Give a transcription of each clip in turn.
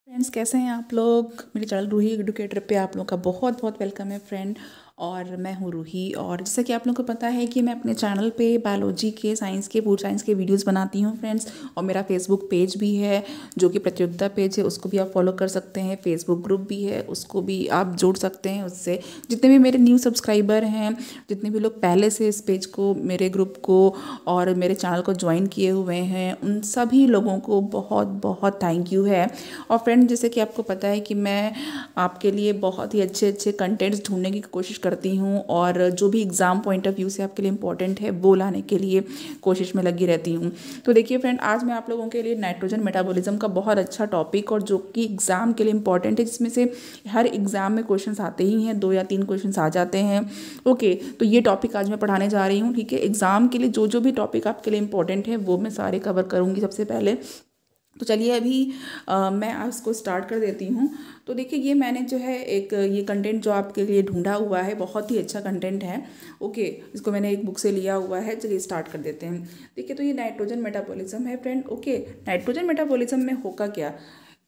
Friends, कैसे हैं आप लोग। मेरे चैनल रूही एडुकेटर पे आप लोगों का बहुत बहुत वेलकम है फ्रेंड। और मैं हूँ रूही। और जैसा कि आप लोगों को पता है कि मैं अपने चैनल पे बायोलॉजी के, साइंस के, फूड साइंस के वीडियोस बनाती हूँ फ्रेंड्स। और मेरा फेसबुक पेज भी है जो कि प्रतियोगिता पेज है, उसको भी आप फॉलो कर सकते हैं। फेसबुक ग्रुप भी है, उसको भी आप जोड़ सकते हैं। उससे जितने भी मेरे न्यू सब्सक्राइबर हैं, जितने भी लोग पहले से इस पेज को, मेरे ग्रुप को और मेरे चैनल को ज्वाइन किए हुए हैं, उन सभी लोगों को बहुत बहुत थैंक यू है। और फ्रेंड, जैसे कि आपको पता है कि मैं आपके लिए बहुत ही अच्छे अच्छे कंटेंट्स ढूंढने की कोशिश करती हूँ, और जो भी एग्ज़ाम पॉइंट ऑफ व्यू से आपके लिए इम्पोर्टेंट है वो लाने के लिए कोशिश में लगी रहती हूँ। तो देखिए फ्रेंड, आज मैं आप लोगों के लिए नाइट्रोजन मेटाबॉलिज्म का बहुत अच्छा टॉपिक, और जो कि एग्ज़ाम के लिए इम्पॉर्टेंट है, जिसमें से हर एग्ज़ाम में क्वेश्चन आते ही हैं, 2 या 3 क्वेश्चन आ जाते हैं। ओके, तो ये टॉपिक आज मैं पढ़ाने जा रही हूँ। ठीक है, एग्ज़ाम के लिए जो जो भी टॉपिक आपके लिए इम्पोर्टेंट है वो मैं सारे कवर करूँगी सबसे पहले। तो चलिए अभी मैं आज उसको स्टार्ट कर देती हूँ। तो देखिए, ये मैंने जो है एक ये कंटेंट जो आपके लिए ढूंढा हुआ है, बहुत ही अच्छा कंटेंट है। ओके, इसको मैंने एक बुक से लिया हुआ है। चलिए स्टार्ट कर देते हैं। देखिए, तो ये नाइट्रोजन मेटाबॉलिज्म है फ्रेंड। ओके, नाइट्रोजन मेटाबॉलिज्म में होगा क्या,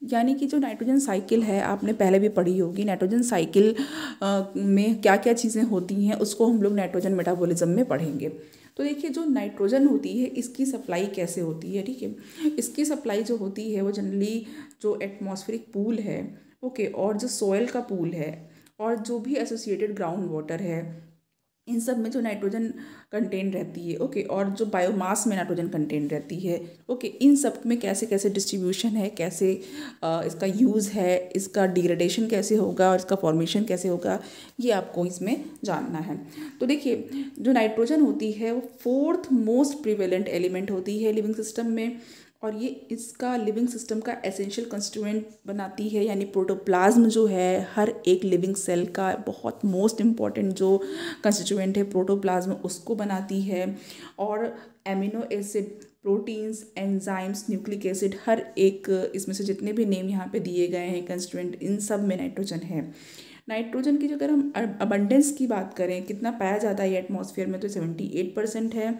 यानी कि जो नाइट्रोजन साइकिल है, आपने पहले भी पढ़ी होगी। नाइट्रोजन साइकिल में क्या क्या चीज़ें होती हैं उसको हम लोग नाइट्रोजन मेटाबॉलिज्म में पढ़ेंगे। तो देखिए, जो नाइट्रोजन होती है इसकी सप्लाई कैसे होती है। ठीक है, इसकी सप्लाई जो होती है वो जनरली जो एटमॉस्फेरिक पूल है, ओके, और जो सॉयल का पूल है, और जो भी एसोसिएटेड ग्राउंड वाटर है, इन सब में जो नाइट्रोजन कंटेंट रहती है, ओके, और जो बायोमास में नाइट्रोजन कंटेंट रहती है, ओके, इन सब में कैसे कैसे डिस्ट्रीब्यूशन है, कैसे इसका यूज़ है, इसका डिग्रेडेशन कैसे होगा और इसका फॉर्मेशन कैसे होगा, ये आपको इसमें जानना है। तो देखिए, जो नाइट्रोजन होती है वो 4th मोस्ट प्रिवेलेंट एलिमेंट होती है लिविंग सिस्टम में, और ये इसका लिविंग सिस्टम का एसेंशियल कंस्टिट्यूएंट बनाती है। यानी प्रोटोप्लाज्म जो है हर एक लिविंग सेल का बहुत मोस्ट इम्पॉर्टेंट जो कंस्टिट्यूएंट है प्रोटोप्लाज्म, उसको बनाती है। और amino acid, proteins, enzymes, nucleic acid, हर एक इसमें से जितने भी नेम यहाँ पे दिए गए हैं कंस्टिट्यूएंट, इन सब में नाइट्रोजन है। नाइट्रोजन की जो अगर हम अबंडेंस की बात करें, कितना पाया जाता है ये एटमॉस्फेयर में, तो 78% है।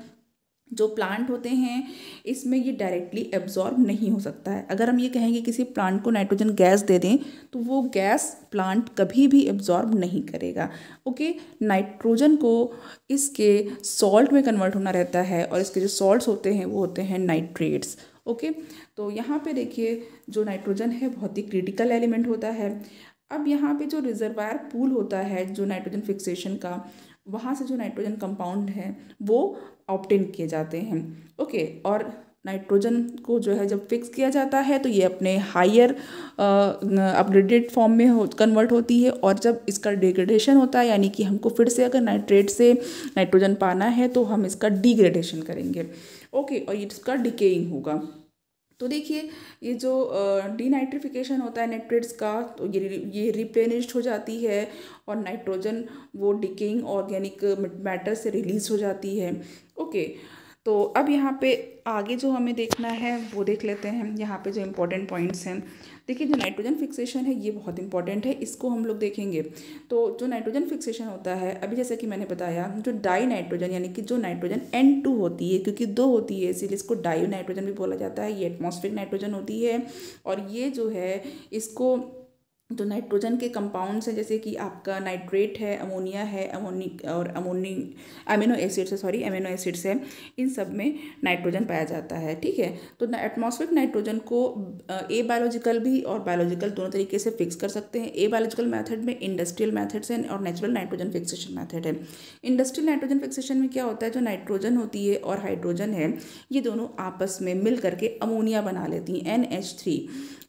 जो प्लांट होते हैं इसमें ये डायरेक्टली एब्जॉर्ब नहीं हो सकता है। अगर हम ये कहेंगे किसी प्लांट को नाइट्रोजन गैस दे दें तो वो गैस प्लांट कभी भी एब्जॉर्ब नहीं करेगा। ओके, नाइट्रोजन को इसके सॉल्ट में कन्वर्ट होना रहता है, और इसके जो सॉल्ट्स होते हैं वो होते हैं नाइट्रेट्स। ओके, तो यहाँ पे देखिए, जो नाइट्रोजन है बहुत ही क्रिटिकल एलिमेंट होता है। अब यहाँ पे जो रिजर्वायर पूल होता है जो नाइट्रोजन फिक्सेशन का, वहाँ से जो नाइट्रोजन कंपाउंड है वो ऑब्टेन किए जाते हैं। ओके, और नाइट्रोजन को जो है जब फिक्स किया जाता है तो ये अपने हायर अपग्रेडेड फॉर्म में कन्वर्ट होती है, और जब इसका डिग्रेडेशन होता है, यानी कि हमको फिर से अगर नाइट्रेट से नाइट्रोजन पाना है तो हम इसका डिग्रेडेशन करेंगे। ओके, और इसका डिकेइंग होगा। तो देखिए, ये जो डीनाइट्रिफिकेशन होता है नाइट्रेट्स का, तो ये रिप्लेनिश्ड हो जाती है, और नाइट्रोजन वो डिकेइंग ऑर्गेनिक मैटर से रिलीज हो जाती है। ओके, तो अब यहाँ पे आगे जो हमें देखना है वो देख लेते हैं। यहाँ पे जो इम्पोर्टेंट पॉइंट्स हैं, देखिए, जो नाइट्रोजन फिक्सेशन है ये बहुत इंपॉर्टेंट है, इसको हम लोग देखेंगे। तो जो नाइट्रोजन फिक्सेशन होता है, अभी जैसे कि मैंने बताया, जो डाई नाइट्रोजन यानी कि जो नाइट्रोजन N2 होती है, क्योंकि 2 होती है इसीलिए इसको डाई नाइट्रोजन भी बोला जाता है, ये एटमॉस्फेरिक नाइट्रोजन होती है। और ये जो है इसको जो नाइट्रोजन के कंपाउंड्स हैं, जैसे कि आपका नाइट्रेट है, अमोनिया है, एमिनो एसिड्स है, सॉरी, एमिनो एसिड्स है, इन सब में नाइट्रोजन पाया जाता है। ठीक है, तो एटमॉस्फेरिक नाइट्रोजन को ए बायोलॉजिकल भी और बायोलॉजिकल दोनों तरीके से फिक्स कर सकते हैं। ए बायोलॉजिकल मेथड में इंडस्ट्रियल मेथड्स हैं, और नेचुरल नाइट्रोजन फिक्सेशन मेथड है। इंडस्ट्रियल नाइट्रोजन फिक्सेशन में क्या होता है, जो नाइट्रोजन होती है और हाइड्रोजन है, ये दोनों आपस में मिल करके अमोनिया बना लेती हैं,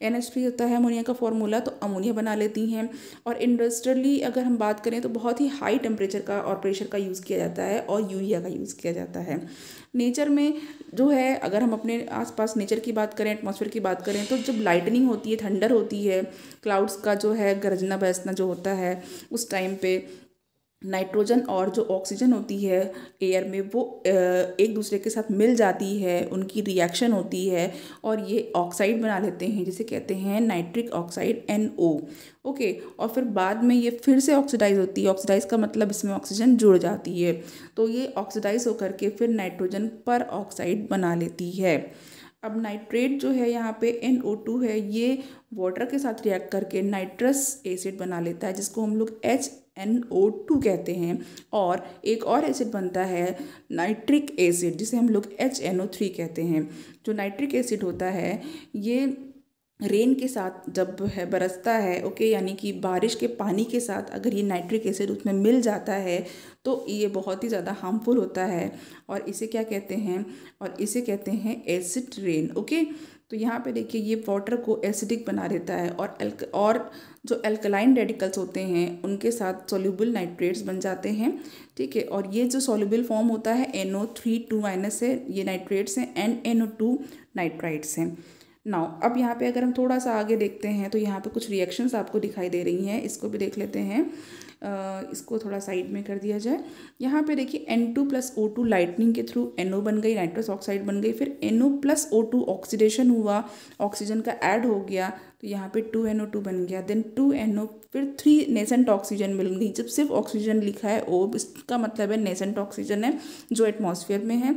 NH3 होता है अमोनिया का फॉर्मूला, तो अमोनिया बना लेती हैं। और इंडस्ट्रियली अगर हम बात करें तो बहुत ही हाई टेम्परेचर का और प्रेशर का यूज़ किया जाता है, और यूरिया का यूज़ किया जाता है। नेचर में जो है, अगर हम अपने आसपास नेचर की बात करें, एटमॉस्फेयर की बात करें, तो जब लाइटनिंग होती है, थंडर होती है, क्लाउड्स का जो है गरजना बरसना जो होता है, उस टाइम पे नाइट्रोजन और जो ऑक्सीजन होती है एयर में, वो एक दूसरे के साथ मिल जाती है, उनकी रिएक्शन होती है, और ये ऑक्साइड बना लेते हैं, जिसे कहते हैं नाइट्रिक ऑक्साइड NO। ओके, और फिर बाद में ये फिर से ऑक्सीडाइज होती है। ऑक्सीडाइज का मतलब इसमें ऑक्सीजन जुड़ जाती है, तो ये ऑक्सीडाइज होकर के फिर नाइट्रोजन पर ऑक्साइड बना लेती है। अब नाइट्रेट जो है यहाँ पे NO2 है, ये वाटर के साथ रिएक्ट करके नाइट्रस एसिड बना लेता है जिसको हम लोग HNO2 कहते हैं। और एक और एसिड बनता है नाइट्रिक एसिड जिसे हम लोग HNO3 कहते हैं। जो नाइट्रिक एसिड होता है ये रेन के साथ जब है बरसता है, ओके, यानी कि बारिश के पानी के साथ अगर ये नाइट्रिक एसिड उसमें मिल जाता है तो ये बहुत ही ज़्यादा हार्मफुल होता है और इसे क्या कहते हैं, और इसे कहते हैं एसिड रेन। ओके, तो यहाँ पे देखिए ये वाटर को एसिडिक बना देता है और जो एल्कलाइन रेडिकल्स होते हैं उनके साथ सॉल्युबल नाइट्रेट्स बन जाते हैं। ठीक है, और ये जो सॉल्युबल फॉर्म होता है NO3 है, ये नाइट्रेट्स हैं, NNO2 नाइट्राइट्स हैं। नाउ अब यहाँ पे अगर हम थोड़ा सा आगे देखते हैं तो यहाँ पे कुछ रिएक्शंस आपको दिखाई दे रही हैं, इसको भी देख लेते हैं। इसको थोड़ा साइड में कर दिया जाए। यहाँ पे देखिए N2+O2 लाइटनिंग के थ्रू NO बन गई, नाइट्रस ऑक्साइड बन गई, फिर NO+O2 ऑक्सीडेशन हुआ, ऑक्सीजन का ऐड हो गया तो यहाँ पे 2NO2 बन गया, देन 2NO, फिर 3 नेसेंट ऑक्सीजन मिल गई। जब सिर्फ ऑक्सीजन लिखा है O, इसका मतलब है नेसेंट ऑक्सीजन है जो एटमॉस्फेयर में है।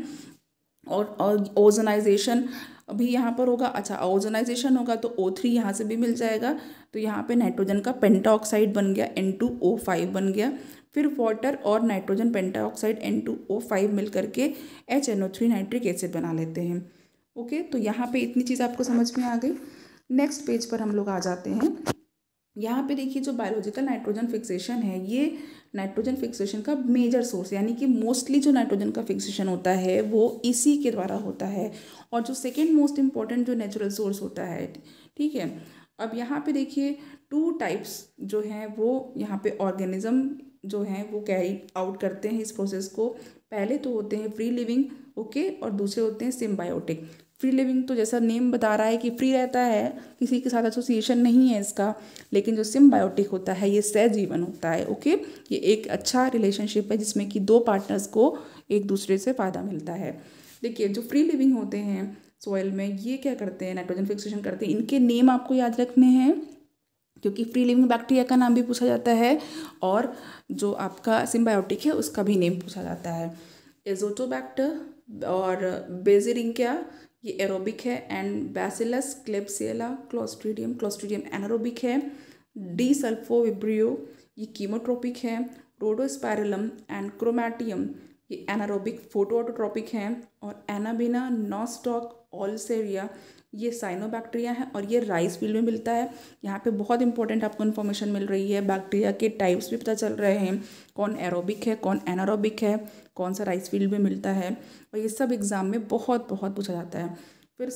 और ओजोनाइजेशन अभी यहाँ पर होगा। अच्छा, ओजोनाइजेशन होगा तो O3 यहाँ से भी मिल जाएगा, तो यहाँ पे नाइट्रोजन का पेंटाऑक्साइड बन गया, N2O5 बन गया। फिर वाटर और नाइट्रोजन पेंटाऑक्साइड N2O5 मिल करके HNO3 नाइट्रिक एसिड बना लेते हैं। ओके, तो यहाँ पे इतनी चीज़ आपको समझ में आ गई। नेक्स्ट पेज पर हम लोग आ जाते हैं। यहाँ पे देखिए जो बायोलॉजिकल नाइट्रोजन फिक्सेशन है, ये नाइट्रोजन फिक्सेशन का मेजर सोर्स, यानी कि मोस्टली जो नाइट्रोजन का फिक्सेशन होता है वो इसी के द्वारा होता है, और जो सेकेंड मोस्ट इम्पॉर्टेंट जो नेचुरल सोर्स होता है। ठीक है, अब यहाँ पे देखिए 2 टाइप्स जो हैं वो यहाँ पे ऑर्गेनिज्म जो हैं वो कैरी आउट करते हैं इस प्रोसेस को। पहले तो होते हैं फ्री लिविंग, ओके, और दूसरे होते हैं सिम्बायोटिक। फ्री लिविंग तो जैसा नेम बता रहा है कि फ्री रहता है, किसी के साथ एसोसिएशन नहीं है इसका, लेकिन जो सिम्बायोटिक होता है ये सहजीवन होता है। ओके, ये एक अच्छा रिलेशनशिप है जिसमें कि 2 पार्टनर्स को एक दूसरे से फ़ायदा मिलता है। देखिए जो फ्री लिविंग होते हैं सॉइल में, ये क्या करते हैं, नाइट्रोजन फिक्सेशन करते हैं। इनके नेम आपको याद रखने हैं क्योंकि फ्री लिविंग बैक्टीरिया का नाम भी पूछा जाता है और जो आपका सिम्बायोटिक है उसका भी नेम पूछा जाता है। एजोटोबैक्टर और बेसिरिंकिया ये एरोबिक है, and bacillus Klebsiella clostridium anaerobic है। डी सल्फोविब्रियो ये कीमोट्रोपिक है। रोडोस्पाइरलम एंड क्रोमैटियम ये एनारोबिक फोटोऑटोट्रोपिक हैं। और एनाबिना, नॉस्टॉक, ऑल्सेरिया ये साइनोबैक्टीरिया है और ये राइस फील्ड में मिलता है। यहाँ पे बहुत इंपॉर्टेंट आपको इन्फॉर्मेशन मिल रही है, बैक्टीरिया के टाइप्स भी पता चल रहे हैं, कौन एरोबिक है कौन एनारोबिक है, कौन सा राइस फील्ड में मिलता है, और ये सब एग्जाम में बहुत बहुत पूछा जाता है। फिर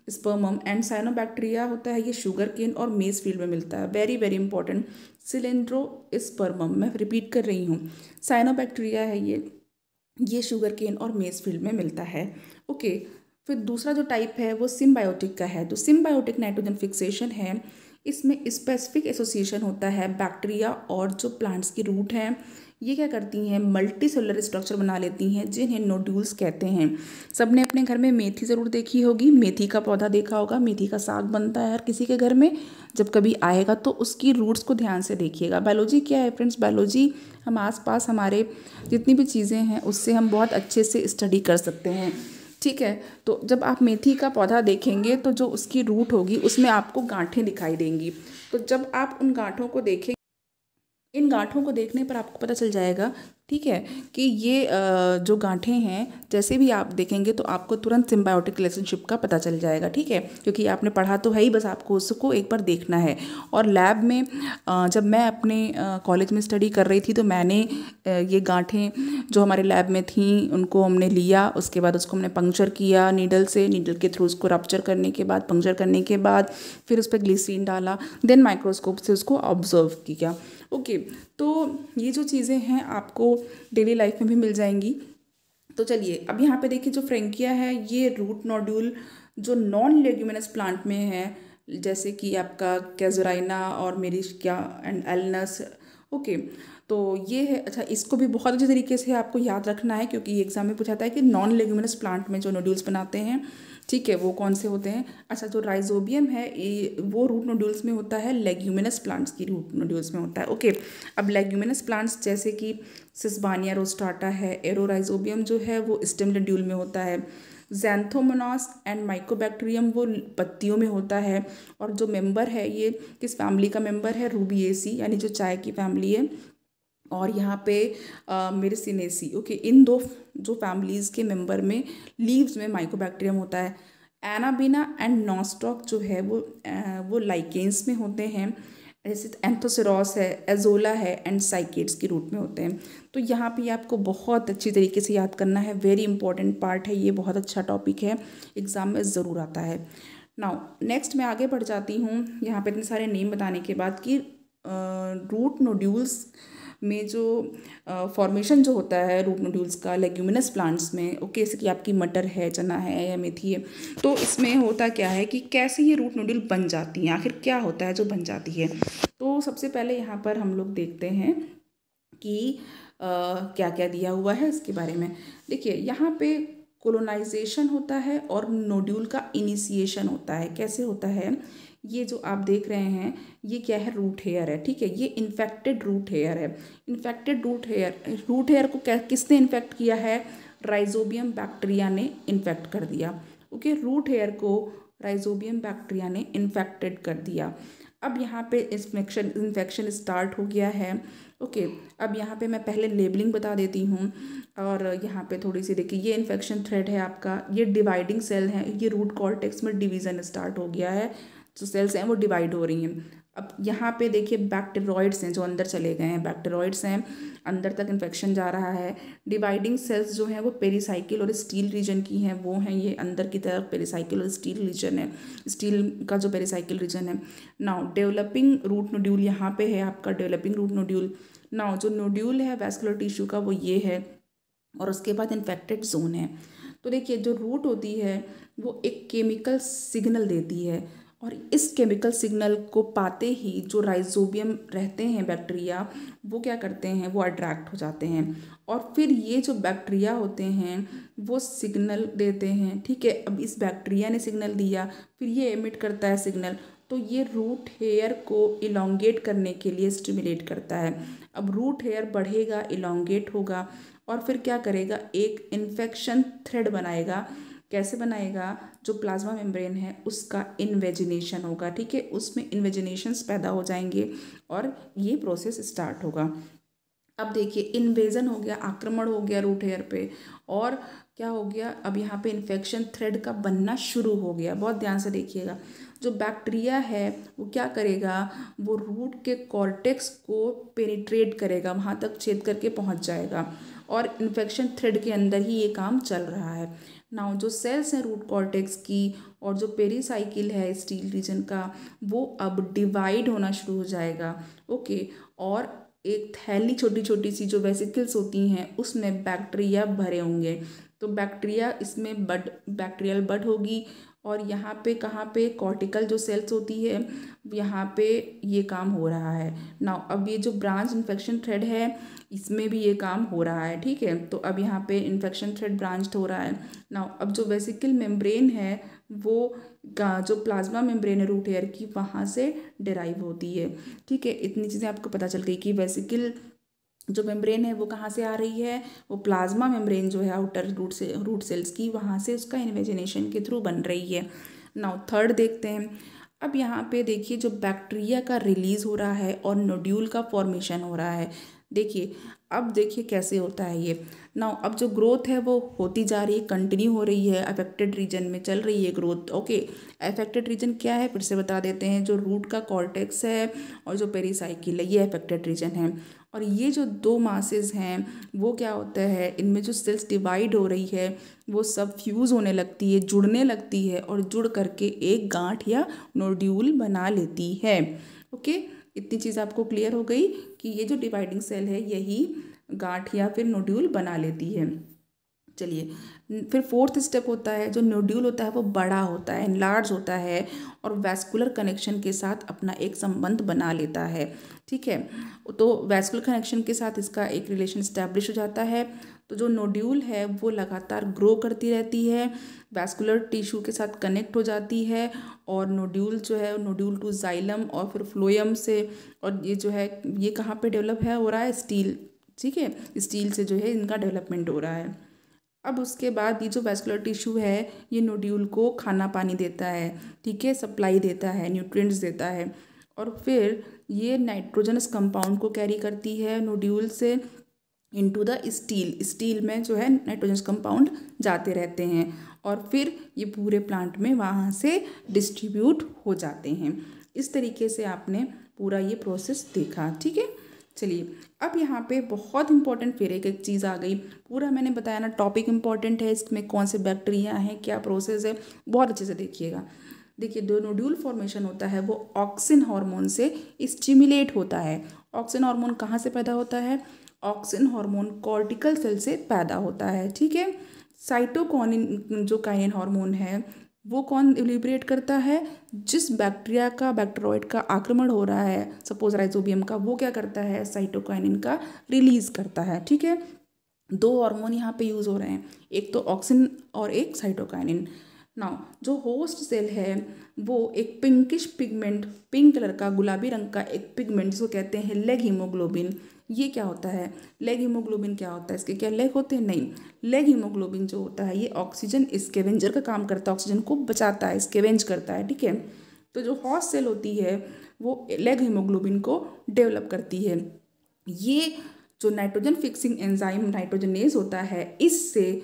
स्पर्मम एंड साइनोबैक्टीरिया होता है, ये शुगर केन और मेज फील्ड में मिलता है। वेरी वेरी इंपॉर्टेंट, स्पर्मम, मैं रिपीट कर रही हूँ, साइनोबैक्टीरिया है ये शुगर केन और मेज फील्ड में मिलता है। ओके, फिर दूसरा जो टाइप है वो सिम्बायोटिक का है। तो सिम्बायोटिक नाइट्रोजन फिक्सेशन है, इसमें स्पेसिफिक एसोसिएशन होता है बैक्टीरिया और जो प्लांट्स की रूट हैं, ये क्या करती हैं, मल्टी सेलुलर स्ट्रक्चर बना लेती हैं जिन्हें नोड्यूल्स कहते हैं। सबने अपने घर में मेथी ज़रूर देखी होगी, मेथी का पौधा देखा होगा, मेथी का साग बनता है हर किसी के घर में। जब कभी आएगा तो उसकी रूट्स को ध्यान से देखिएगा। बायोलॉजी क्या है फ्रेंड्स, बायोलॉजी हम आसपास हमारे जितनी भी चीज़ें हैं उससे हम बहुत अच्छे से स्टडी कर सकते हैं। ठीक है, तो जब आप मेथी का पौधा देखेंगे तो जो उसकी रूट होगी उसमें आपको गांठें दिखाई देंगी। तो जब आप उन गांठों को देखें, इन गांठों को देखने पर आपको पता चल जाएगा, ठीक है, कि ये जो गांठें हैं जैसे भी आप देखेंगे तो आपको तुरंत सिम्बायोटिक रिलेशनशिप का पता चल जाएगा। ठीक है, क्योंकि आपने पढ़ा तो है ही, बस आपको उसको एक बार देखना है। और लैब में जब मैं अपने कॉलेज में स्टडी कर रही थी तो मैंने ये गांठें जो हमारे लैब में थी उनको हमने लिया, उसके बाद उसको हमने पंक्चर किया नीडल से, नीडल के थ्रू उसको रप्चर करने के बाद, पंक्चर करने के बाद फिर उस पर ग्लिसरीन डाला, देन माइक्रोस्कोप से उसको ऑब्जर्व किया। ओके, तो ये जो चीज़ें हैं आपको डेली लाइफ में भी मिल जाएंगी। तो चलिए अब यहाँ पे देखिए जो फ्रेंकिया है ये रूट नोड्यूल जो नॉन लेग्यूमिनस प्लांट में है, जैसे कि आपका कैजुराइना और मेरिस्टिया एंड एलनस। ओके, तो ये है। अच्छा, इसको भी बहुत अच्छे तरीके से आपको याद रखना है क्योंकि एग्जाम में पूछा था कि नॉन लेग्यूमिनस प्लांट में जो नोड्यूल्स बनाते हैं, ठीक है, वो कौन से होते हैं। अच्छा, जो राइजोबियम है वो रूट नोड्यूल्स में होता है, लेग्यूमिनस प्लांट्स की रूट नोड्यूल्स में होता है। ओके, अब लेग्यूमिनस प्लांट्स जैसे कि सिस्बानिया रोस्टाटा है, एरोराइजोबियम जो है वो स्टेम नोड्यूल में होता है, ज़ैंथोमोनास एंड माइकोबैक्टीरियम वो पत्तियों में होता है। और जो मेंबर है ये किस फैमिली का मेंबर है, रूबिएसी, यानी जो चाय की फैमिली है। और यहाँ पे मिरसिनेसी। ओके, इन दो जो फैमिलीज़ के मेंबर में लीव्स में माइकोबैक्टीरियम होता है। एनाबीना एंड नॉस्टॉक जो है वो लाइकेंस में होते हैं। जैसे एंथोसेरॉस है, एजोला है एंड साइकेड्स के रूट में होते हैं। तो यहाँ पे आपको बहुत अच्छी तरीके से याद करना है, वेरी इंपॉर्टेंट पार्ट है ये, बहुत अच्छा टॉपिक है, एग्जाम में ज़रूर आता है। नाउ नेक्स्ट मैं आगे बढ़ जाती हूँ। यहाँ पे इतने सारे नेम बताने के बाद कि रूट नोड्यूल्स में जो फॉर्मेशन जो होता है रूट नोड्यूल्स का लेग्यूमिनस प्लांट्स में, ओके, जैसे कि आपकी मटर है, चना है या मेथी है, तो इसमें होता क्या है कि कैसे ये रूट नोड्यूल बन जाती हैं, आखिर क्या होता है जो बन जाती है। तो सबसे पहले यहाँ पर हम लोग देखते हैं कि क्या क्या दिया हुआ है इसके बारे में। देखिए यहाँ पे कोलोनाइजेशन होता है और नोड्यूल का इनिशिएशन होता है। कैसे होता है, ये जो आप देख रहे हैं ये क्या है, रूट हेयर है, ठीक है, ये इन्फेक्टेड रूट हेयर है। इन्फेक्टेड रूट हेयर को किसने इन्फेक्ट किया है, राइजोबियम बैक्टीरिया ने इन्फेक्ट कर दिया। ओके, रूट हेयर को राइजोबियम बैक्टीरिया ने इन्फेक्टेड कर दिया। अब यहाँ पे इन्फेक्शन स्टार्ट हो गया है। ओके, अब यहाँ पे मैं पहले लेबलिंग बता देती हूँ। और यहाँ पे थोड़ी सी देखिए, ये इन्फेक्शन थ्रेड है आपका, ये डिवाइडिंग सेल है, ये रूट कॉर्टेक्स में डिवीज़न स्टार्ट हो गया है, जो सेल्स हैं वो डिवाइड हो रही हैं। अब यहाँ पे देखिए बैक्टीरियोइड्स हैं जो अंदर चले गए हैं, बैक्टीरियोइड्स हैं, अंदर तक इन्फेक्शन जा रहा है। डिवाइडिंग सेल्स जो हैं वो पेरिसाइकिल और स्टील रीजन की हैं, वो हैं ये अंदर की तरफ पेरिसाइकिल और स्टील रीजन है, स्टील का जो पेरिसाइकिल रीजन है। नाउ डेवलपिंग रूट नोड्यूल यहाँ पे है आपका, डेवलपिंग रूट नोड्यूल। नाउ जो नोड्यूल है वैस्कुलर टिश्यू का वो ये है, और उसके बाद इन्फेक्टेड जोन है। तो देखिए जो रूट होती है वो एक केमिकल सिग्नल देती है, और इस केमिकल सिग्नल को पाते ही जो राइजोबियम रहते हैं बैक्टीरिया, वो क्या करते हैं, वो अट्रैक्ट हो जाते हैं, और फिर ये जो बैक्टीरिया होते हैं वो सिग्नल देते हैं, ठीक है। अब इस बैक्टीरिया ने सिग्नल दिया, फिर ये एमिट करता है सिग्नल, तो ये रूट हेयर को इलोंगेट करने के लिए स्टिमुलेट करता है। अब रूट हेयर बढ़ेगा, इलोंगेट होगा, और फिर क्या करेगा, एक इन्फेक्शन थ्रेड बनाएगा। कैसे बनाएगा, जो प्लाज्मा मेम्ब्रेन है उसका इन्वेजिनेशन होगा, ठीक है, उसमें इन्वेजिनेशंस पैदा हो जाएंगे और ये प्रोसेस स्टार्ट होगा। अब देखिए इन्वेजन हो गया, आक्रमण हो गया रूट हेयर पे, और क्या हो गया, अब यहाँ पे इन्फेक्शन थ्रेड का बनना शुरू हो गया। बहुत ध्यान से देखिएगा, जो बैक्टीरिया है वो क्या करेगा, वो रूट के कॉर्टेक्स को पेनिट्रेट करेगा, वहाँ तक छेद करके पहुँच जाएगा, और इन्फेक्शन थ्रेड के अंदर ही ये काम चल रहा है। नाउ जो सेल्स हैं रूट कॉर्टेक्स की और जो पेरिसाइकिल है स्टील रीजन का, वो अब डिवाइड होना शुरू हो जाएगा। ओके, और एक थैली छोटी छोटी सी जो वेसिकल्स होती हैं उसमें बैक्टीरिया भरे होंगे, तो बैक्टीरिया इसमें बैक्टीरियल बड होगी, और यहाँ पे कहाँ पे कॉर्टिकल जो सेल्स होती है यहाँ पे ये काम हो रहा है। नाउ अब ये जो ब्रांच इन्फेक्शन थ्रेड है इसमें भी ये काम हो रहा है, ठीक है। तो अब यहाँ पे इन्फेक्शन थ्रेड ब्रांच्ड हो रहा है। नाउ अब जो वेसिकल मेम्ब्रेन है वो जो प्लाज्मा मेम्ब्रेन है रूट हेयर की, वहाँ से डिराइव होती है, ठीक है। इतनी चीज़ें आपको पता चल गई कि वेसिकल जो मेम्ब्रेन है वो कहाँ से आ रही है, वो प्लाज्मा मेम्ब्रेन जो है आउटर रूट सेल्स की, वहाँ से उसका इन्वेजिनेशन के थ्रू बन रही है। नाउ थर्ड देखते हैं। अब यहाँ पे देखिए जो बैक्टीरिया का रिलीज हो रहा है और नोड्यूल का फॉर्मेशन हो रहा है। देखिए अब देखिए कैसे होता है ये। नाउ अब जो ग्रोथ है वो होती जा रही है, कंटिन्यू हो रही है, अफेक्टेड रीजन में चल रही है ग्रोथ। ओके, अफेक्टेड रीजन क्या है फिर से बता देते हैं, जो रूट का कॉर्टेक्स है और जो पेरिसाइकिल है, ये अफेक्टेड रीजन है। और ये जो दो मासेस हैं वो क्या होता है, इनमें जो सेल्स डिवाइड हो रही है वो सब फ्यूज़ होने लगती है, जुड़ने लगती है, और जुड़ करके एक गांठ या नोड्यूल बना लेती है। ओके, इतनी चीज़ आपको क्लियर हो गई कि ये जो डिवाइडिंग सेल है यही गांठ या फिर नोड्यूल बना लेती है। चलिए फिर फोर्थ स्टेप होता है, जो नोड्यूल होता है वो बड़ा होता है, एनलार्ज होता है, और वैस्कुलर कनेक्शन के साथ अपना एक संबंध बना लेता है, ठीक है। तो वैस्कुलर कनेक्शन के साथ इसका एक रिलेशन स्टैब्लिश हो जाता है। तो जो नोड्यूल है वो लगातार ग्रो करती रहती है, वैस्कुलर टिश्यू के साथ कनेक्ट हो जाती है, और नोड्यूल जो है नोड्यूल टू जाइलम और फिर फ्लोएम से, और ये जो है ये कहाँ पे डेवलप है हो रहा है, स्टील, ठीक है, स्टील से जो है इनका डेवलपमेंट हो रहा है। अब उसके बाद ये जो वैस्कुलर टिश्यू है ये नोड्यूल को खाना पानी देता है, ठीक है, सप्लाई देता है, न्यूट्रिएंट्स देता है, और फिर ये नाइट्रोजनस कंपाउंड को कैरी करती है नोड्यूल से इनटू द स्टील में जो है नाइट्रोजनस कंपाउंड जाते रहते हैं, और फिर ये पूरे प्लांट में वहाँ से डिस्ट्रीब्यूट हो जाते हैं। इस तरीके से आपने पूरा ये प्रोसेस देखा, ठीक है। चलिए अब यहाँ पे बहुत इंपॉर्टेंट फिर एक चीज़ आ गई। पूरा मैंने बताया ना, टॉपिक इंपॉर्टेंट है, इसमें कौन से बैक्टीरिया हैं, क्या प्रोसेस है, बहुत अच्छे से देखिएगा। देखिए जो नोड्यूल फॉर्मेशन होता है वो ऑक्सिन हार्मोन से स्टिमुलेट होता है। ऑक्सिन हार्मोन कहाँ से पैदा होता है? ऑक्सिन हार्मोन कॉर्टिकल सेल से पैदा होता है, ठीक है। साइटोकाइनिन जो काइनिन हार्मोन है वो कौन लिबरेट करता है? जिस बैक्टीरिया का बैक्टीरियोइड का आक्रमण हो रहा है, सपोज राइजोबियम का, वो क्या करता है? साइटोकाइनिन का रिलीज करता है, ठीक है। दो हार्मोन यहाँ पे यूज़ हो रहे हैं, एक तो ऑक्सिन और एक साइटोकाइनिन। नाउ जो होस्ट सेल है वो एक पिंकिश पिगमेंट, पिंक कलर का गुलाबी रंग का एक पिगमेंट जिसको कहते हैं लेग हीमोग्लोबिन। ये क्या होता है? लेग हीमोग्लोबिन क्या होता है? इसके क्या लेग होते हैं? नहीं। लेग हीमोग्लोबिन जो होता है ये ऑक्सीजन स्कैवेंजर का काम करता है, ऑक्सीजन को बचाता है, स्कैवेंज करता है, ठीक है। तो जो होस्ट सेल होती है वो लेग हीमोग्लोबिन को डेवलप करती है। ये जो नाइट्रोजन फिक्सिंग एंजाइम नाइट्रोजनेज होता है इससे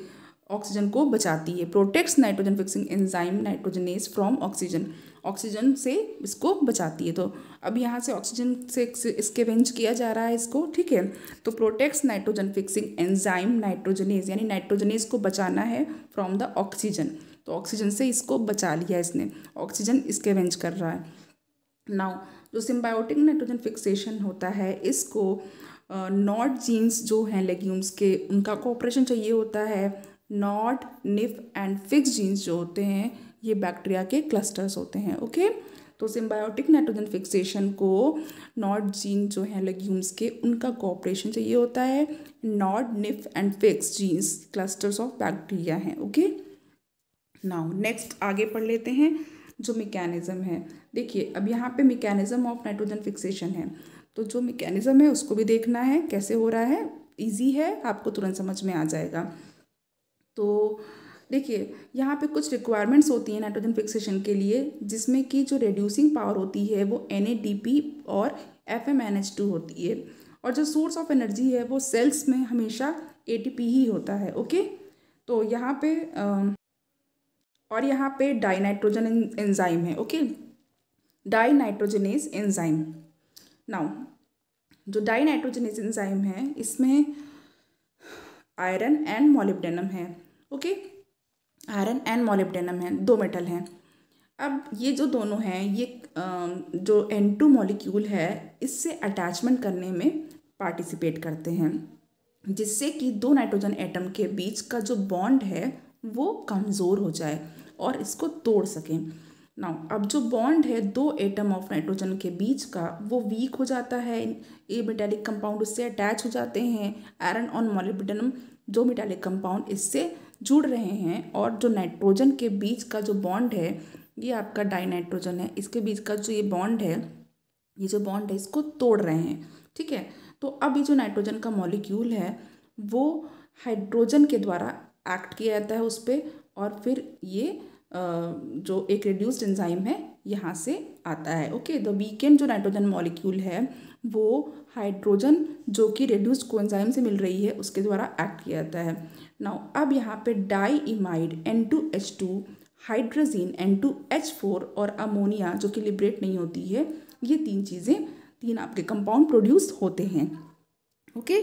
ऑक्सीजन को बचाती है, protects nitrogen fixing enzyme nitrogenase from oxygen, oxygen से इसको बचाती है। तो अब यहाँ से ऑक्सीजन से स्कैवेंज किया जा रहा है इसको, ठीक है। तो protects nitrogen fixing enzyme nitrogenase, यानी नाइट्रोजनेज को बचाना है फ्रॉम द ऑक्सीजन, तो ऑक्सीजन से इसको बचा लिया इसने, ऑक्सीजन स्कैवेंज कर रहा है। नाउ जो सिम्बायोटिक नाइट्रोजन फिक्सेशन होता है इसको नॉड जीन्स जो हैं लेग्यूम्स के उनका कोऑपरेशन चाहिए होता है। Nod, nif and fix genes जो होते हैं ये बैक्टीरिया के क्लस्टर्स होते हैं, ओके। तो सिम्बायोटिक नाइट्रोजन फिक्सेशन को नॉड जीन जो हैं लेग्यूम्स के उनका कोऑपरेशन चाहिए होता है। Nod, nif and fix genes clusters of bacteria हैं, ओके। नाउ नेक्स्ट आगे पढ़ लेते हैं जो मैकेनिज्म है। देखिए अब यहाँ पे मैकेनिज्म ऑफ नाइट्रोजन फिक्सेशन है, तो जो मैकेनिज्म है उसको भी देखना है कैसे हो रहा है। इजी है, आपको तुरंत समझ में आ जाएगा। तो देखिए यहाँ पे कुछ रिक्वायरमेंट्स होती हैं नाइट्रोजन फिक्सेशन के लिए, जिसमें कि जो रिड्यूसिंग पावर होती है वो NADP और FMNH2 होती है, और जो सोर्स ऑफ एनर्जी है वो सेल्स में हमेशा ATP ही होता है, ओके। तो यहाँ पे और यहाँ पे डाइनाइट्रोजन एंजाइम है, ओके, डाइनाइट्रोजनेज एंजाइम। नाउ जो डाइनाइट्रोजनेज एंजाइम है इसमें आयरन एंड मॉलिब्डेनम है, ओके। आयरन एंड मॉलिब्डेनम है, दो मेटल हैं। अब ये जो दोनों हैं ये जो N2 मॉलिक्यूल है इससे अटैचमेंट करने में पार्टिसिपेट करते हैं, जिससे कि दो नाइट्रोजन एटम के बीच का जो बॉन्ड है वो कमज़ोर हो जाए और इसको तोड़ सकें। नाउ अब जो बॉन्ड है दो एटम ऑफ नाइट्रोजन के बीच का वो वीक हो जाता है, ये मेटालिक कंपाउंड उससे अटैच हो जाते हैं। आयरन और मॉलिब्डेनम जो मेटालिक कंपाउंड इससे जुड़ रहे हैं, और जो नाइट्रोजन के बीच का जो बॉन्ड है ये आपका डाइनाइट्रोजन है, इसके बीच का जो ये बॉन्ड है, ये जो बॉन्ड है इसको तोड़ रहे हैं, ठीक है। तो अब ये जो नाइट्रोजन का मॉलिक्यूल है वो हाइड्रोजन के द्वारा एक्ट किया जाता है उस पर, और फिर ये जो एक रिड्यूस्ड एंजाइम है यहाँ से आता है, ओके। द वीकेंड जो नाइट्रोजन मॉलिक्यूल है वो हाइड्रोजन जो कि रिड्यूस्ड कोएंजाइम से मिल रही है उसके द्वारा एक्ट किया जाता है। नाउ अब यहाँ पे डाईइमाइड N2H2, हाइड्रोजीन N2H4 और अमोनिया जो कि लिबरेट नहीं होती है, ये तीन आपके कंपाउंड प्रोड्यूस होते हैं, ओके।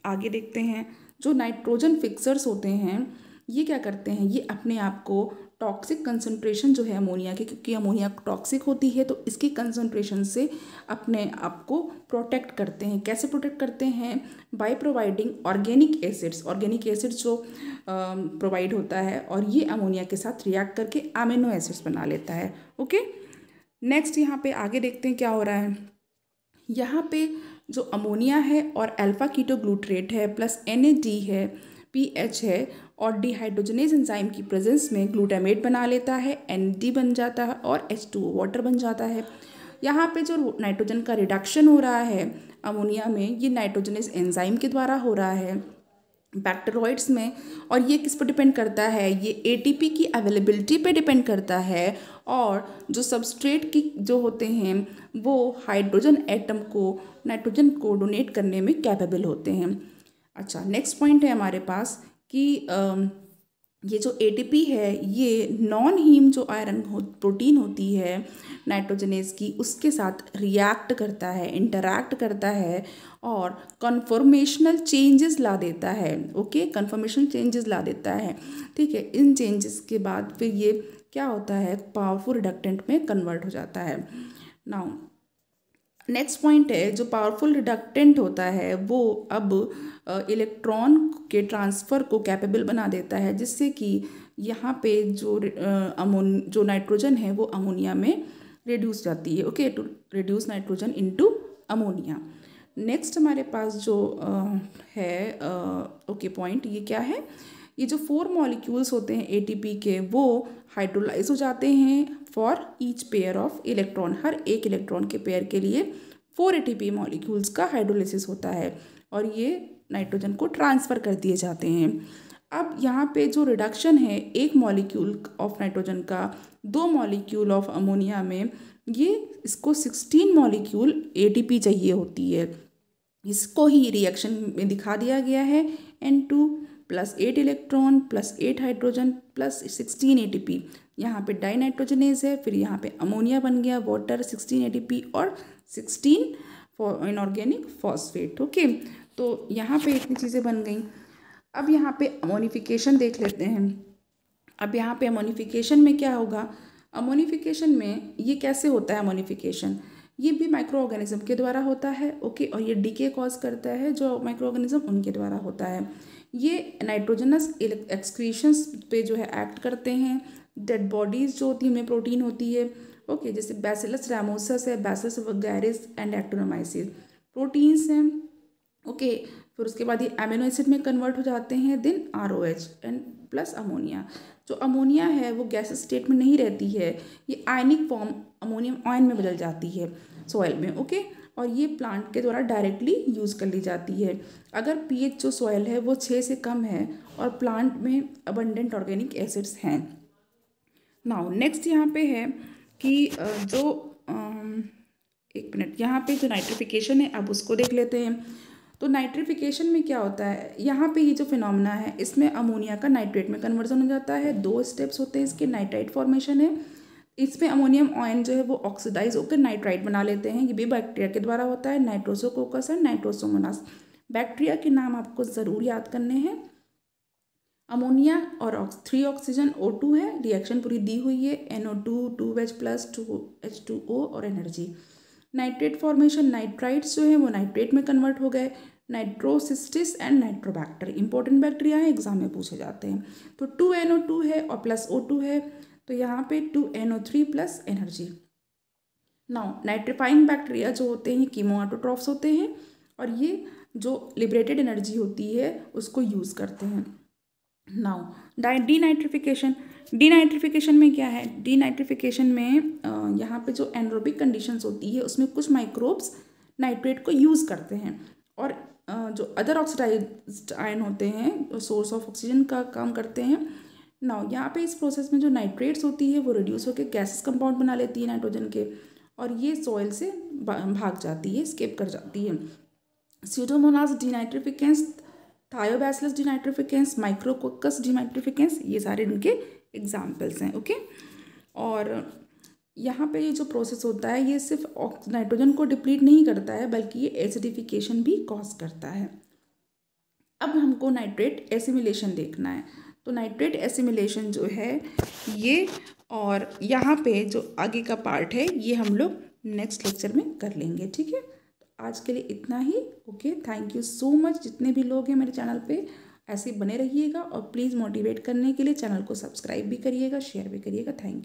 आगे देखते हैं जो नाइट्रोजन फिक्सर्स होते हैं ये क्या करते हैं, ये अपने आप को टॉक्सिक कंसंट्रेशन जो है अमोनिया की, क्योंकि अमोनिया टॉक्सिक होती है तो इसकी कंसंट्रेशन से अपने आप को प्रोटेक्ट करते हैं। कैसे प्रोटेक्ट करते हैं? By providing organic acids, organic acids जो प्रोवाइड होता है और ये अमोनिया के साथ रिएक्ट करके अमीनो एसिड्स बना लेता है, ओके। नेक्स्ट यहाँ पे आगे देखते हैं क्या हो रहा है। यहाँ पे जो अमोनिया है और अल्फा कीटो ग्लूट्रेट है प्लस NAD है, PH है, और डिहाइड्रोजनेज एंजाइम की प्रेजेंस में ग्लूटामेट बना लेता है, NAD बन जाता है और H2O वाटर बन जाता है। यहाँ पे जो नाइट्रोजन का रिडक्शन हो रहा है अमोनिया में ये नाइट्रोजनेज एंजाइम के द्वारा हो रहा है। बैक्टीरियोइड्स में। और ये किस पर डिपेंड करता है, ये एटीपी की अवेलेबिलिटी पे डिपेंड करता है। और जो सबस्ट्रेट की जो होते हैं वो हाइड्रोजन एटम को नाइट्रोजन को डोनेट करने में कैपेबल होते हैं। अच्छा, नेक्स्ट पॉइंट है हमारे पास कि ये जो एटीपी है ये नॉन हीम जो आयरन प्रोटीन होती है नाइट्रोजनेज की, उसके साथ रिएक्ट करता है, इंटरैक्ट करता है और कन्फॉर्मेशनल चेंजेस ला देता है। ओके, कन्फॉर्मेशनल चेंजेस ला देता है। ठीक है, इन चेंजेस के बाद फिर ये क्या होता है, पावरफुल रिडक्टेंट में कन्वर्ट हो जाता है। नाउ नेक्स्ट पॉइंट है, जो पावरफुल रिडक्टेंट होता है वो अब इलेक्ट्रॉन के ट्रांसफ़र को कैपेबल बना देता है, जिससे कि यहाँ पे जो नाइट्रोजन है वो अमोनिया में रिड्यूस जाती है। Okay, to reduce nitrogen into ammonia. Next हमारे पास जो है ओके पॉइंट, ये क्या है, ये जो 4 मॉलिक्यूल्स होते हैं एटीपी के वो हाइड्रोलाइज हो जाते हैं for each pair of electron. हर एक इलेक्ट्रॉन के पेयर के लिए 4 एटीपी मॉलिक्यूल्स का हाइड्रोलिसिस होता है और ये नाइट्रोजन को ट्रांसफ़र कर दिए जाते हैं। अब यहाँ पे जो रिडक्शन है 1 मॉलिक्यूल ऑफ नाइट्रोजन का 2 मॉलिक्यूल ऑफ अमोनिया में, ये इसको 16 मॉलिक्यूल एटीपी चाहिए होती है। इसको ही रिएक्शन में दिखा दिया गया है, N2 plus 8 electron plus 8 hydrogen plus 16 ATP. यहाँ पे डाई नाइट्रोजनेज है, फिर यहाँ पे अमोनिया बन गया, वाटर 16 एटीपी और 16 इनऑर्गेनिक फॉस्फेट। ओके, तो यहाँ पे इतनी चीज़ें बन गई। अब यहाँ पे अमोनिफिकेशन देख लेते हैं। अब यहाँ पे अमोनिफिकेशन में क्या होगा, अमोनिफिकेशन में ये कैसे होता है, अमोनिफिकेशन ये भी माइक्रो ऑर्गेनिज्म के द्वारा होता है। ओके, और ये डीके कॉज करता है जो माइक्रो ऑर्गेनिज्म उनके द्वारा होता है। ये नाइट्रोजनस एक्सक्रीशंस पे जो है एक्ट करते हैं। डेड बॉडीज़ जो होती है उनमें प्रोटीन होती है। ओके, जैसे बैसिलस रामोसस है, बैसिलस वगैरिस एंड एक्टिनोमाइसिस प्रोटीन्स हैं। ओके, फिर उसके बाद ये अमीनो एसिड में कन्वर्ट हो जाते हैं, then ROH and plus ammonia. जो अमोनिया है वो गैस स्टेट में नहीं रहती है, ये आयनिक फॉर्म अमोनियम आयन में बदल जाती है सॉइल में। ओके, और ये प्लांट के द्वारा डायरेक्टली यूज़ कर ली जाती है अगर पीएच जो सॉइल है वो 6 से कम है और प्लांट में अबंडेंट ऑर्गेनिक एसिड्स हैं। नाउ नेक्स्ट यहाँ पे है कि एक मिनट, यहाँ पे जो नाइट्रिफिकेशन है अब उसको देख लेते हैं। तो नाइट्रिफिकेशन में क्या होता है, यहाँ पे ये जो फिनोमेना है इसमें अमोनिया का नाइट्रेट में कन्वर्जन हो जाता है। 2 स्टेप्स होते हैं इसके, नाइट्राइट फॉर्मेशन है, इसमें अमोनियम आयन जो है वो ऑक्सीडाइज होकर नाइट्राइट बना लेते हैं। ये भी बैक्टीरिया के द्वारा होता है, नाइट्रोसोकोकस एंड नाइट्रोसोमोनास। बैक्टीरिया के नाम आपको ज़रूर याद करने हैं। अमोनिया और 3 ऑक्सीजन O2 है, रिएक्शन पूरी दी हुई है, NO2 2H+, 2H2O और एनर्जी। नाइट्रेट फॉर्मेशन, नाइट्राइट्स जो है वो नाइट्रेट में कन्वर्ट हो गए। नाइट्रोसिस्टिस एंड नाइट्रोबैक्टर इंपॉर्टेंट बैक्टीरिया है, एग्जाम में पूछे जाते हैं। तो 2NO2 है और प्लस O2 है, तो यहाँ पे 2NO3 plus energy. Now nitrifying bacteria जो होते हैं कीमोऑटोट्रॉफ्स होते हैं और ये जो लिबरेटेड एनर्जी होती है उसको यूज़ करते हैं। नाउ डीनाइट्रिफिकेशन, डीनाइट्रिफिकेशन में क्या है, डीनाइट्रिफिकेशन में यहाँ पे जो एनरोबिक कंडीशंस होती है उसमें कुछ माइक्रोब्स नाइट्रेट को यूज़ करते हैं और जो अदर ऑक्सीडाइज्ड आयन होते हैं सोर्स ऑफ ऑक्सीजन का काम करते हैं। नाउ यहाँ पे इस प्रोसेस में जो नाइट्रेट्स होती है वो रिड्यूस होकर गैसेस कंपाउंड बना लेती है नाइट्रोजन के और ये सॉइल से भाग जाती है, स्केप कर जाती है। स्यूडोमोनास डीनाइट्रिफिकेंस, थायोबैसिलस डीनाइट्रिफिकेंस, माइक्रोकोकस डीनाइट्रिफिकेंस, ये सारे इनके एग्जाम्पल्स हैं। ओके, और यहाँ पे ये जो प्रोसेस होता है ये सिर्फ नाइट्रोजन को डिप्लीट नहीं करता है बल्कि ये एसिडिफिकेशन भी कॉज करता है। अब हमको नाइट्रेट एसिमिलेशन देखना है। तो नाइट्रेट एसिमिलेशन जो है ये, और यहाँ पे जो आगे का पार्ट है ये हम लोग नेक्स्ट लेक्चर में कर लेंगे। ठीक है, तो आज के लिए इतना ही। Okay, thank you so much. जितने भी लोग हैं मेरे चैनल पे ऐसे बने रहिएगा और प्लीज़ मोटिवेट करने के लिए चैनल को सब्सक्राइब भी करिएगा, शेयर भी करिएगा। Thank you.